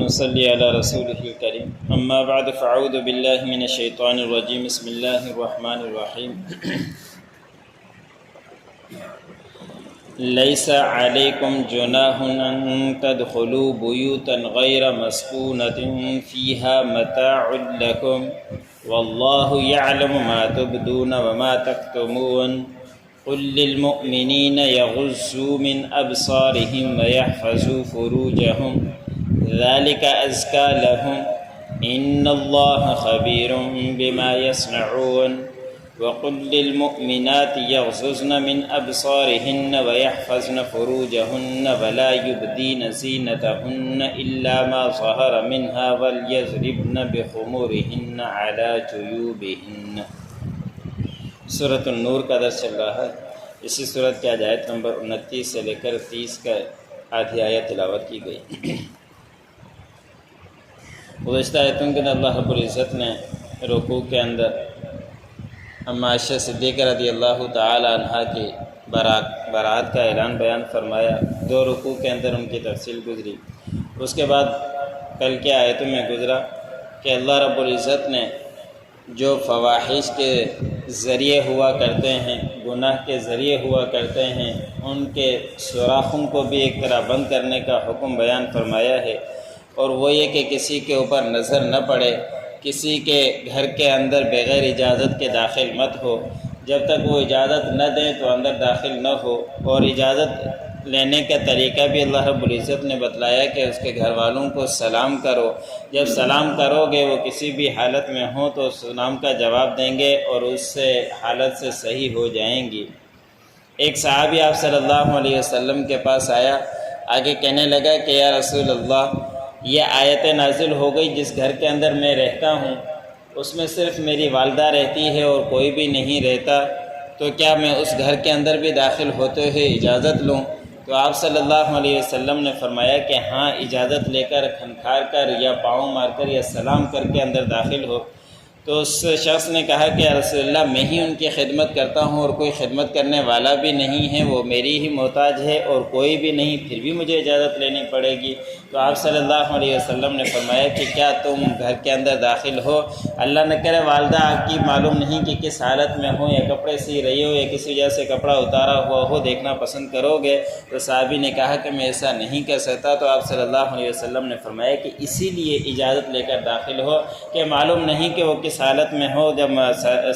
اللهم صل على رسوله الكريم اما بعد فاعوذ بالله من الشيطان الرجيم بسم الله الرحمن الرحيم ليس عليكم جناح ان تدخلوا بيوتا غير مسكونة فيها متاع لكم والله يعلم ما تبدون وما تكتمون قل للمؤمنين يغضوا من أبصارهم ويحفظوا فروجهم ذلك أزكى لهم إن الله خبير بما يصنعون وقل للمؤمنات يغضضن من أبصارهن ويحفظن فروجهن ولا يبدين زينتهن إلا ما ظهر منها وليضربن بخمورهن على جيوبهن۔ سورۃ النور کا درس چل رہا ہے۔ اسی سورت کی آیت نمبر 29 سے لے کر 30 کا آدھی آیت تلاوت کی گئی۔ گزشتہ آیتوں کے اندر اللہ رب العزت نے رکوع کے اندر اما عائشہ صدیقہ رضی اللہ تعالی عنہا کی برات کا اعلان بیان فرمایا۔ 2 رکوع کے اندر ان کی تفصیل گزری۔ اس کے بعد کل کے آیتوں میں گزرا کہ اللہ رب العزت نے جو فواحش کے ذریعے ہوا کرتے ہیں، گناہ کے ذریعے ہوا کرتے ہیں، ان کے سوراخوں کو بھی ایک طرح بند کرنے کا حکم بیان فرمایا ہے، اور وہ یہ کہ کسی کے اوپر نظر نہ پڑے، کسی کے گھر کے اندر بغیر اجازت کے داخل مت ہو، جب تک وہ اجازت نہ دیں تو اندر داخل نہ ہو، اور اجازت لینے کا طریقہ بھی اللہ رب العزت نے بتلایا کہ اس کے گھر والوں کو سلام کرو، جب سلام کرو گے وہ کسی بھی حالت میں ہوں تو سلام کا جواب دیں گے اور اس سے حالت سے صحیح ہو جائیں گی۔ ایک صحابی آپ صلی اللہ علیہ وسلم کے پاس آیا، آگے کہنے لگا کہ یا رسول اللہ، یہ آیت نازل ہو گئی، جس گھر کے اندر میں رہتا ہوں اس میں صرف میری والدہ رہتی ہے اور کوئی بھی نہیں رہتا، تو کیا میں اس گھر کے اندر بھی داخل ہوتے ہوئے اجازت لوں؟ تو آپ صلی اللہ علیہ وسلم نے فرمایا کہ ہاں، اجازت لے کر کھنکھار کر یا پاؤں مار کر یا سلام کر کے اندر داخل ہو۔ تو اس شخص نے کہا کہ یا رسول اللہ، میں ہی ان کی خدمت کرتا ہوں اور کوئی خدمت کرنے والا بھی نہیں ہے، وہ میری ہی محتاج ہے اور کوئی بھی نہیں، پھر بھی مجھے اجازت لینی پڑے گی۔ تو آپ صلی اللہ علیہ وسلم نے فرمایا کہ کیا تم گھر کے اندر داخل ہو؟ اللہ نہ کرے والدہ آپ کی معلوم نہیں کہ کس حالت میں ہو، یا کپڑے سی رہی ہو یا کسی وجہ سے کپڑا اتارا ہوا ہو، دیکھنا پسند کرو گے؟ تو صحابی نے کہا کہ میں ایسا نہیں کر سکتا۔ تو آپ صلی اللہ علیہ وسلم نے فرمایا کہ اسی لیے اجازت لے کر داخل ہو کہ معلوم نہیں کہ وہ کس حالت میں ہو، جب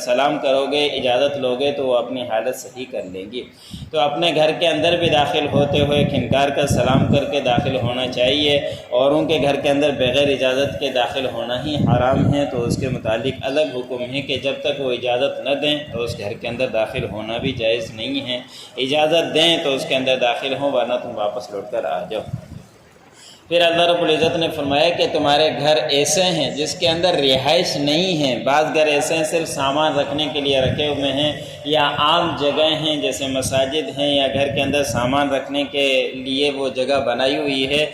سلام کرو گے، اجازت لو گے تو وہ اپنی حالت صحیح کر لیں گی۔ تو اپنے گھر کے اندر بھی داخل ہوتے ہوئے کھنکار کر سلام کر کے داخل ہونا چاہیے، اوروں کے گھر کے اندر بغیر اجازت کے داخل ہونا ہی حرام ہے۔ تو اس کے متعلق الگ حکم ہے کہ جب تک وہ اجازت نہ دیں تو اس گھر کے اندر داخل ہونا بھی جائز نہیں ہے، اجازت دیں تو اس کے اندر داخل ہوں، ورنہ تم واپس لوٹ کر آ جاؤ۔ پھر اللہ رب العزت نے فرمایا کہ تمہارے گھر ایسے ہیں جس کے اندر رہائش نہیں ہے، بعض گھر ایسے ہیں صرف سامان رکھنے کے لیے رکھے ہوئے ہیں، یا عام جگہ ہیں جیسے مساجد ہیں، یا گھر کے اندر سامان رکھنے کے لیے وہ جگہ بنائی ہوئی ہے،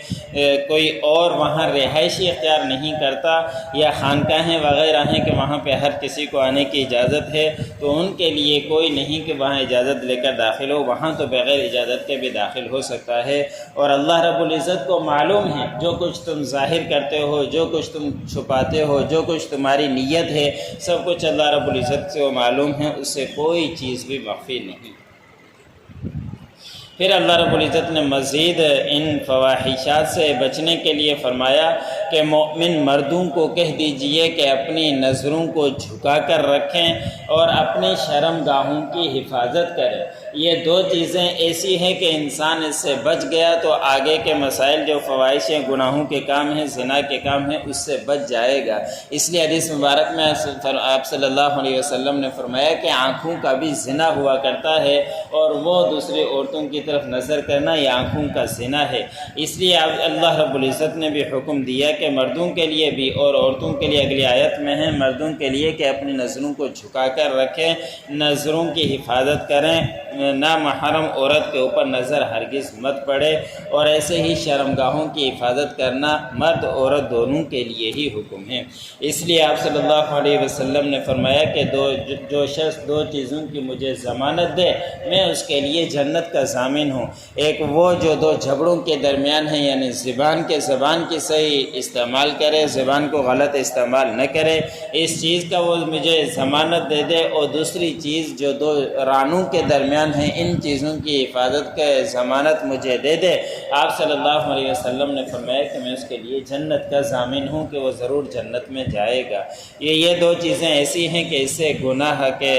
کوئی اور وہاں رہائشی اختیار نہیں کرتا، یا خانقاہیں وغیرہ ہیں کہ وہاں پہ ہر کسی کو آنے کی اجازت ہے، تو ان کے لیے کوئی نہیں کہ وہاں اجازت لے کر داخل ہو، وہاں تو بغیر اجازت کے بھی داخل ہو سکتا ہے۔ اور اللہ رب العزت کو معلوم ہے جو کچھ تم ظاہر کرتے ہو، جو کچھ تم چھپاتے ہو، جو کچھ تمہاری نیت ہے، سب کچھ اللہ رب العزت سے معلوم ہے، اس سے کوئی چیز بھی مخفی نہیں۔ پھر اللہ رب العزت نے مزید ان فواحشات سے بچنے کے لیے فرمایا کہ مومن مردوں کو کہہ دیجئے کہ اپنی نظروں کو جھکا کر رکھیں اور اپنی شرم گاہوں کی حفاظت کریں۔ یہ 2 چیزیں ایسی ہیں کہ انسان اس سے بچ گیا تو آگے کے مسائل جو فواحشیں، گناہوں کے کام ہیں، زنا کے کام ہیں، اس سے بچ جائے گا۔ اس لیے حدیث مبارک میں آپ صلی اللہ علیہ وسلم نے فرمایا کہ آنکھوں کا بھی زنا ہوا کرتا ہے، اور وہ دوسری عورتوں کی طرف نظر کرنا یہ آنکھوں کا زنا ہے۔ اس لیے اللہ رب العزت نے بھی حکم دیا کہ مردوں کے لیے بھی اور عورتوں کے لیے، اگلی آیت میں ہے مردوں کے لیے کہ اپنی نظروں کو جھکا کر رکھیں، نظروں کی حفاظت کریں، نامحرم عورت کے اوپر نظر ہرگز مت پڑے، اور ایسے ہی شرمگاہوں کی حفاظت کرنا مرد عورت دونوں کے لیے ہی حکم ہے۔ اس لیے آپ صلی اللہ علیہ وسلم نے فرمایا کہ جو شخص 2 چیزوں کی مجھے ضمانت دے، میں اس کے لیے جنت کا ضامن ہوں۔ ایک وہ جو 2 جھگڑوں کے درمیان ہے، یعنی زبان کی صحیح استعمال کرے، زبان کو غلط استعمال نہ کرے، اس چیز کا وہ مجھے ضمانت دے دے، اور دوسری چیز جو دو رانوں کے درمیان ہیں ان چیزوں کی حفاظت کا ضمانت مجھے دے دے۔ آپ صلی اللہ علیہ وسلم نے فرمایا کہ میں اس کے لیے جنت کا ضامن ہوں کہ وہ ضرور جنت میں جائے گا۔ یہ دو چیزیں ایسی ہیں کہ اس سے گناہ کے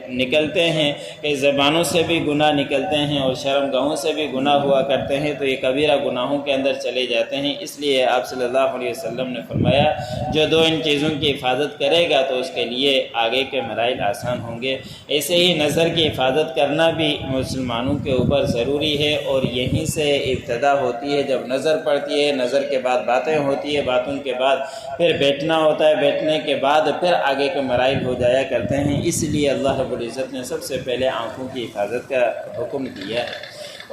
نکلتے ہیں، کہ زبانوں سے بھی گناہ نکلتے ہیں اور شرم گاہوں سے بھی گناہ ہوا کرتے ہیں، تو یہ کبیرہ گناہوں کے اندر چلے جاتے ہیں۔ اس لیے آپ صلی اللہ علیہ وسلم نے فرمایا جو دو ان چیزوں کی حفاظت کرے گا تو اس کے لیے آگے کے مراحل آسان ہوں گے۔ ایسے ہی نظر کی حفاظت کرنا بھی مسلمانوں کے اوپر ضروری ہے، اور یہیں سے ابتدا ہوتی ہے۔ جب نظر پڑتی ہے، نظر کے بعد باتیں ہوتی ہے، باتوں کے بعد پھر بیٹھنا ہوتا ہے، بیٹھنے کے بعد پھر آگے کے مراحل ہو جایا کرتے ہیں۔ اس لیے اللہ رب العزت نے سب سے پہلے آنکھوں کی حفاظت کا حکم دیا ہے،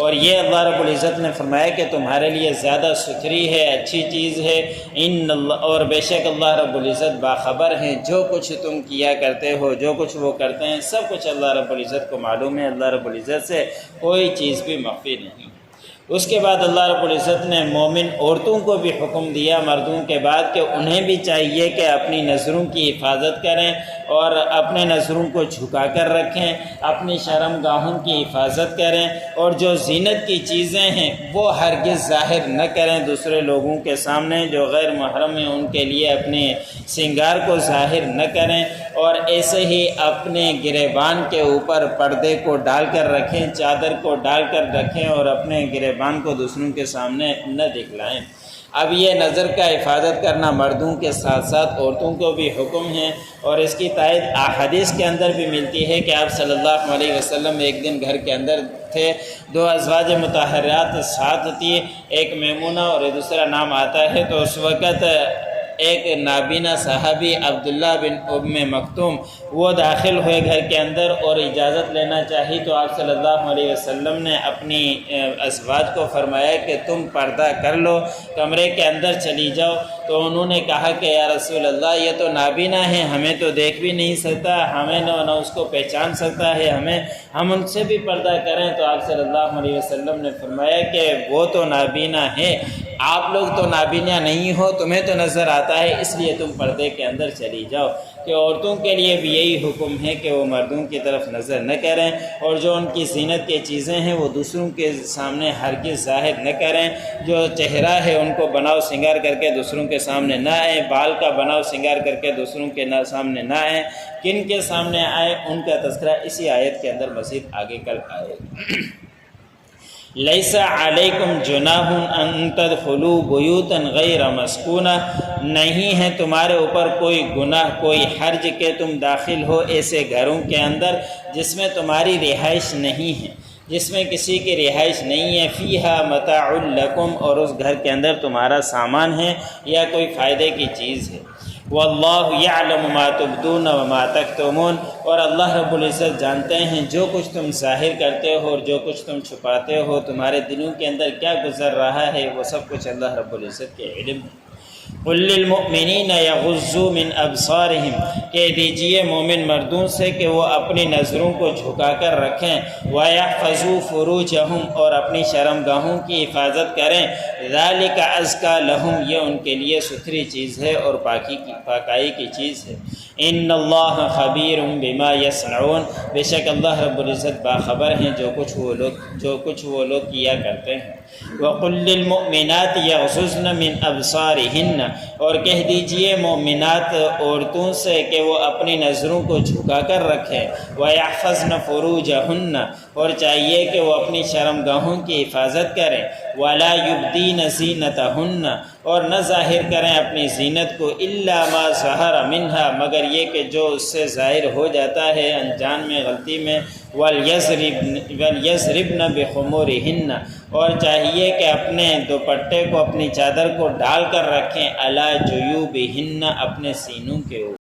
اور یہ اللہ رب العزت نے فرمایا کہ تمہارے لیے زیادہ ستھری ہے، اچھی چیز ہے۔ اور بے شک اللہ رب العزت باخبر ہیں، جو کچھ تم کیا کرتے ہو، جو کچھ وہ کرتے ہیں، سب کچھ اللہ رب العزت کو معلوم ہے۔ اللہ رب العزت سے کوئی چیز بھی مخفی نہیں۔ اس کے بعد اللہ رب العزت نے مومن عورتوں کو بھی حکم دیا مردوں کے بعد کہ انہیں بھی چاہیے کہ اپنی نظروں کی حفاظت کریں اور اپنے نظروں کو جھکا کر رکھیں، اپنی شرم گاہوں کی حفاظت کریں، اور جو زینت کی چیزیں ہیں وہ ہرگز ظاہر نہ کریں دوسرے لوگوں کے سامنے۔ جو غیر محرم ہیں ان کے لیے اپنے سنگار کو ظاہر نہ کریں، اور ایسے ہی اپنے گریبان کے اوپر پردے کو ڈال کر رکھیں، چادر کو ڈال کر رکھیں، اور اپنے گریبان کو دوسروں کے سامنے نہ دکھلائیں۔ اب یہ نظر کا حفاظت کرنا مردوں کے ساتھ ساتھ عورتوں کو بھی حکم ہے، اور اس کی تائید احادیث کے اندر بھی ملتی ہے کہ آپ صلی اللہ علیہ وسلم ایک دن گھر کے اندر تھے، دو ازواج مطہرات ساتھ تھی، ایک میمونہ اور دوسرا نام آتا ہے، تو اس وقت ایک نابینا صحابی عبداللہ بن ام مکتوم وہ داخل ہوئے گھر کے اندر اور اجازت لینا چاہی، تو آپ صلی اللہ علیہ وسلم نے اپنی ازواج کو فرمایا کہ تم پردہ کر لو، کمرے کے اندر چلی جاؤ۔ تو انہوں نے کہا کہ یا رسول اللہ یہ تو نابینا ہے، ہمیں تو دیکھ بھی نہیں سکتا، ہمیں نہ اس کو پہچان سکتا ہے، ہم ان سے بھی پردہ کریں۔ تو آپ صلی اللہ علیہ وسلم نے فرمایا کہ وہ تو نابینا ہے، آپ لوگ تو نابینا نہیں ہو، تمہیں تو نظر آتا ہے، اس لیے تم پردے کے اندر چلی جاؤ۔ کہ عورتوں کے لیے بھی یہی حکم ہے کہ وہ مردوں کی طرف نظر نہ کریں، اور جو ان کی زینت کی چیزیں ہیں وہ دوسروں کے سامنے ہرگز ظاہر نہ کریں۔ جو چہرہ ہے ان کو بناؤ سنگار کر کے دوسروں کے سامنے نہ آئیں، بال کا بناؤ سنگار کر کے دوسروں کے سامنے نہ آئیں۔ کن کے سامنے آئیں ان کا تذکرہ اسی آیت کے اندر مزید آگے کل آئے گا۔ لیس علیکم جناح ان تدخلوا بیوتا غیر مسکونہ، نہیں ہے تمہارے اوپر کوئی گناہ، کوئی حرج کہ تم داخل ہو ایسے گھروں کے اندر جس میں تمہاری رہائش نہیں ہے، جس میں کسی کی رہائش نہیں ہے، فیہا متاع لکم، اور اس گھر کے اندر تمہارا سامان ہے یا کوئی فائدے کی چیز ہے۔ واللہ یعلم ما تبدون وما تکتمون، اور اللہ رب العزت جانتے ہیں جو کچھ تم ظاہر کرتے ہو اور جو کچھ تم چھپاتے ہو، تمہارے دلوں کے اندر کیا گزر رہا ہے وہ سب کچھ اللہ رب العزت کے علم ہے۔ قل للمؤمنین یغضوا من ابصارہم، کہہ دیجئے مومن مردوں سے کہ وہ اپنی نظروں کو جھکا کر رکھیں، ویحفظوا فروجہم، اور اپنی شرم گاہوں کی حفاظت کریں، ذالک ازکی لہم، یہ ان کے لیے ستھری چیز ہے اور پاکائی کی چیز ہے۔ ان اللہ خبیر بما یصنعون، بے شک اللہ رب العزت باخبر ہیں جو کچھ وہ لوگ کیا کرتے ہیں۔ وقل للمؤمنات یغضضن من ابصارہن، اور کہہ دیجئے مومنات عورتوں سے کہ وہ اپنی نظروں کو جھکا کر رکھیں، ویحفظن فروجہن، اور چاہیے کہ وہ اپنی شرم گاہوں کی حفاظت کریں، ولا یبدین زینتہن، اور نہ ظاہر کریں اپنی زینت کو، الا ما ظہر منہا، مگر یہ کہ جو اس سے ظاہر ہو جاتا ہے انجان میں، غلطی میں، وَلْيَضْرِبْنَ بِخُمُورِهِنَّ، اور چاہیے کہ اپنے دوپٹے کو، اپنی چادر کو ڈال کر رکھیں، عَلَى جُيُوبِهِنَّ، اپنے سینوں کے اوپر۔